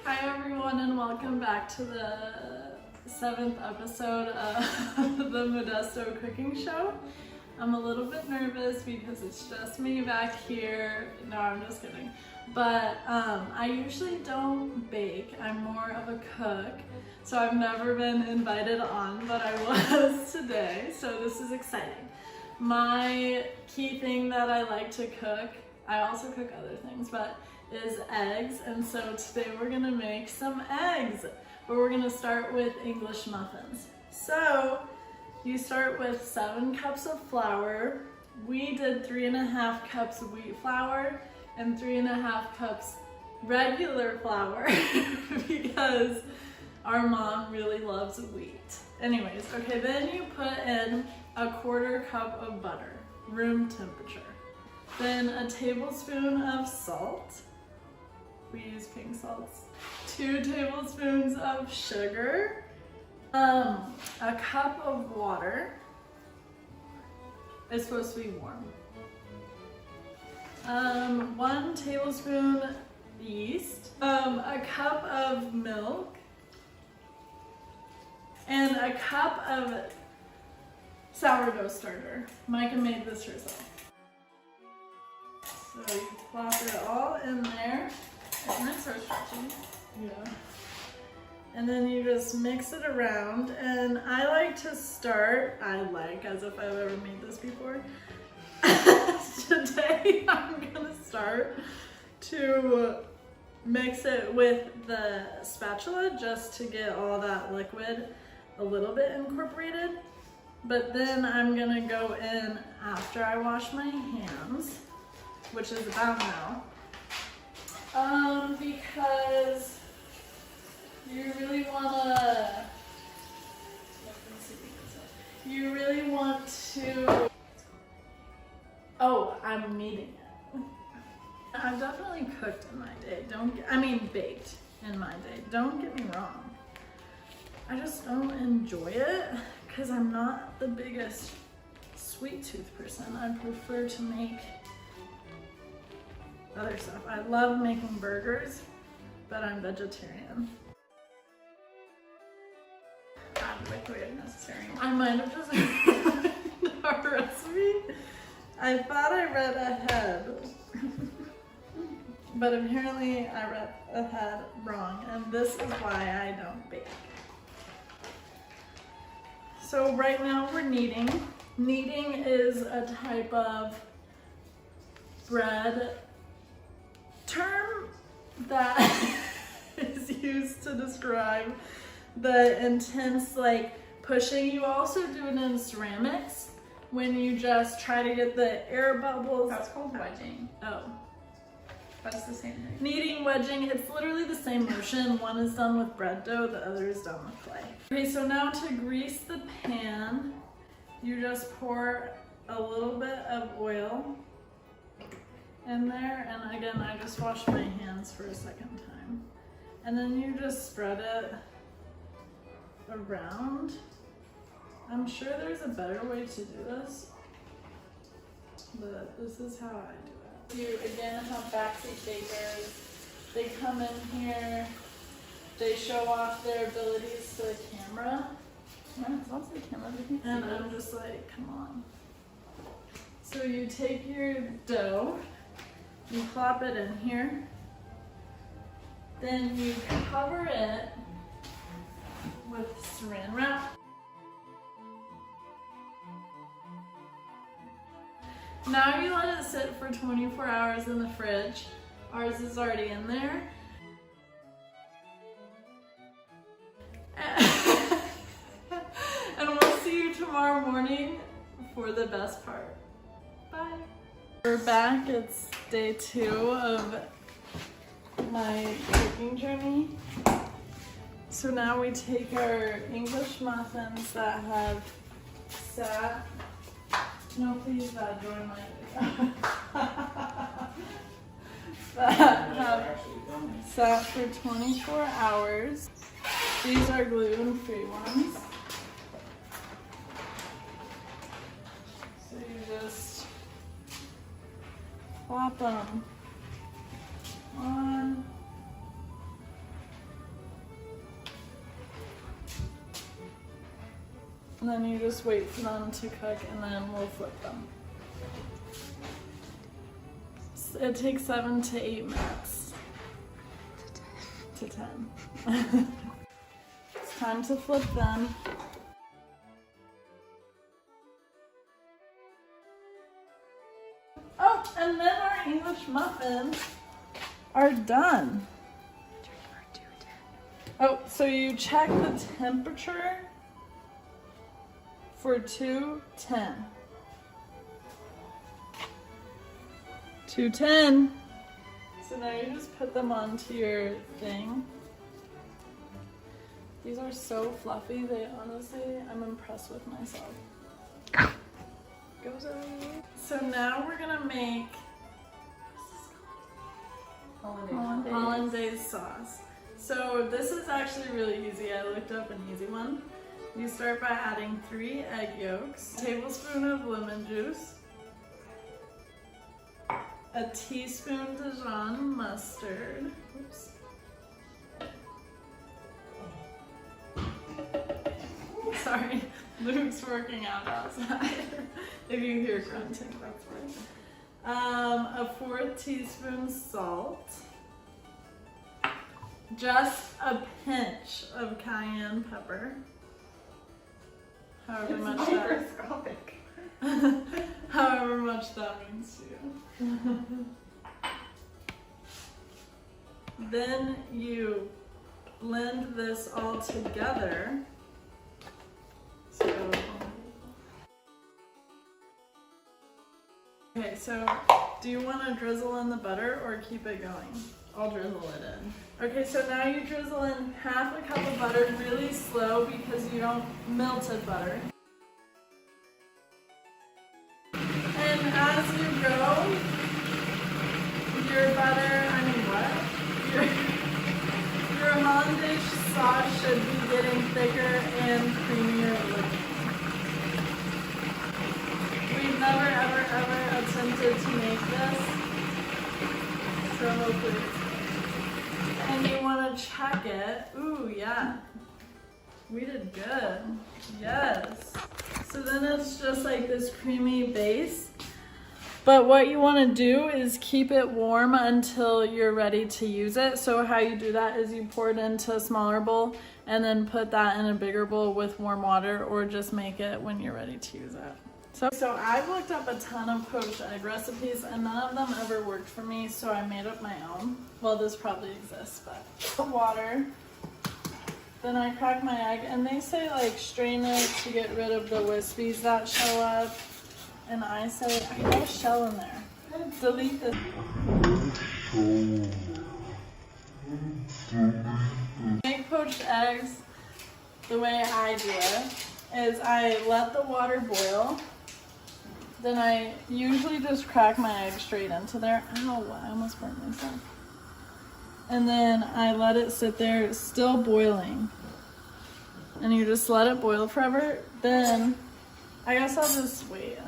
Hi everyone and welcome back to the 7th episode of the Modesto cooking show. I'm a little bit nervous because it's just me back here. No, I'm just kidding. But I usually don't bake. I'm more of a cook. So I've never been invited on, but I was today. So this is exciting. My key thing that I like to cook, I also cook other things, but is eggs. And so today we're gonna make some eggs, but we're gonna start with English muffins. So you start with 7 cups of flour. We did 3.5 cups of wheat flour and 3.5 cups regular flour because our mom really loves wheat. Anyways, okay, then you put in 1/4 cup of butter, room temperature. Then a tablespoon of salt. We use pink salts. 2 tablespoons of sugar. A cup of water. It's supposed to be warm. 1 tablespoon yeast. A cup of milk. And a cup of sourdough starter. Micah made this herself. So you plop it all in there. Isn't it so stretchy? Yeah. And then you just mix it around. And I like to start, as if I've ever made this before. Today I'm gonna start to mix it with the spatula just to get all that liquid a little bit incorporated. But then I'm gonna go in after I wash my hands, which is about now. Because you really want to, oh, I'm kneading it. I've definitely cooked in my day, baked in my day, don't get me wrong. I just don't enjoy it because I'm not the biggest sweet tooth person. I prefer to make other stuff. I love making burgers, but I'm vegetarian. Add liquid if necessary. I might have just read our recipe. I thought I read ahead, but apparently I read ahead wrong, and this is why I don't bake. So right now we're kneading. Kneading is a type of bread term that is used to describe the intense pushing. You also do it in ceramics when you just try to get the air bubbles. That's called wedging. Oh. That's the same thing. Kneading, wedging, it's literally the same motion. One is done with bread dough, the other is done with clay. Okay, so now to grease the pan, you just pour a little bit of oil in there, and again, I just washed my hands for a second time. And then you just spread it around. I'm sure there's a better way to do this, but this is how I do it. You again have backseat bakers. They come in here, they show off their abilities to the camera. Yeah, it's also the camera. And I'm just like, come on. So you take your dough, you plop it in here, then you cover it with saran wrap. Now you let it sit for 24 hours in the fridge. Ours is already in there. And we'll see you tomorrow morning for the best part. Bye. We're back. It's day 2 of my cooking journey. So now we take our English muffins that have sat. No, please, join my that have sat for 24 hours. These are gluten-free ones. So you just plop them on And then you just wait for them to cook and then we'll flip them. It takes 7 to 8 minutes. To 10. It's time to flip them. Oh, and then our English muffins are done. Oh, so you check the temperature for 210. 210. So now you just put them onto your thing. These are so fluffy. They honestly, I'm impressed with myself. Goes over. So now we're gonna make hollandaise sauce. So this is actually really easy. I looked up an easy one. You start by adding 3 egg yolks, a tablespoon of lemon juice, a teaspoon Dijon mustard. Oops. Sorry, Luke's working out outside. If you hear grunting, that's why. A 4th teaspoon salt. Just a pinch of cayenne pepper. However much microscopic. However much that means to you. Then you blend this all together. Okay, so do you want to drizzle in the butter or keep it going? I'll drizzle it in. Okay, so now you drizzle in half a cup of butter really slow because you don't melted butter. And as you go, your your hollandaise sauce should be getting thicker and creamier looking. We've never ever attempted to make this, so hopefully it's good. And you want to check it. Ooh, yeah. We did good. Yes. So then it's just like this creamy base. But what you want to do is keep it warm until you're ready to use it. So how you do that is you pour it into a smaller bowl and then put that in a bigger bowl with warm water, or just make it when you're ready to use it. So I've looked up a ton of poached egg recipes and none of them ever worked for me, so I made up my own. Well, this probably exists, but water. Then I crack my egg, and they say like strain it to get rid of the wispies that show up. And I say, I got a shell in there. Delete this. Make poached eggs the way I do it is I let the water boil. Then I usually just crack my egg straight into there. Ow, I almost burnt myself. And then I let it sit there, it's still boiling. And you just let it boil forever. Then, I guess I'll just wait.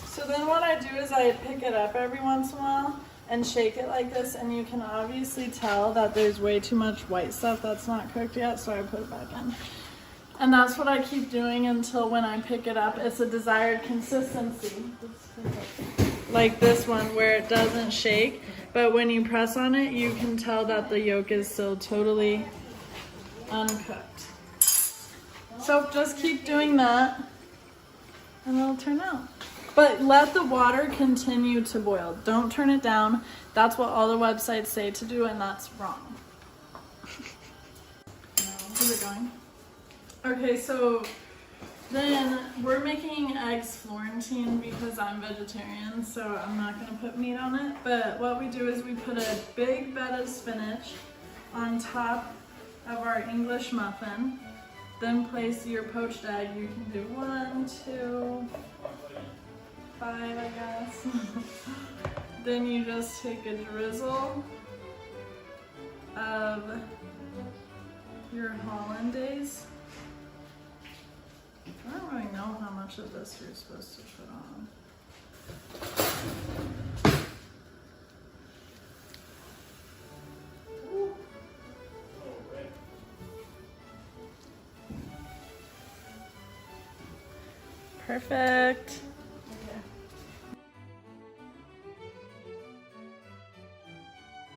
So then what I do is I pick it up every once in a while and shake it like this, and you can obviously tell that there's way too much white stuff that's not cooked yet, so I put it back in. And that's what I keep doing until when I pick it up, it's a desired consistency. Like this one where it doesn't shake, but when you press on it, you can tell that the yolk is still totally uncooked. So just keep doing that and it'll turn out. But let the water continue to boil. Don't turn it down. That's what all the websites say to do, and that's wrong. Is it going? Okay, so then we're making eggs Florentine because I'm vegetarian, so I'm not gonna put meat on it. But what we do is we put a big bed of spinach on top of our English muffin. Then place your poached egg. You can do 1, 2, 5, I guess. Then you just take a drizzle of your hollandaise. I don't really know how much of this you're supposed to put on. Perfect.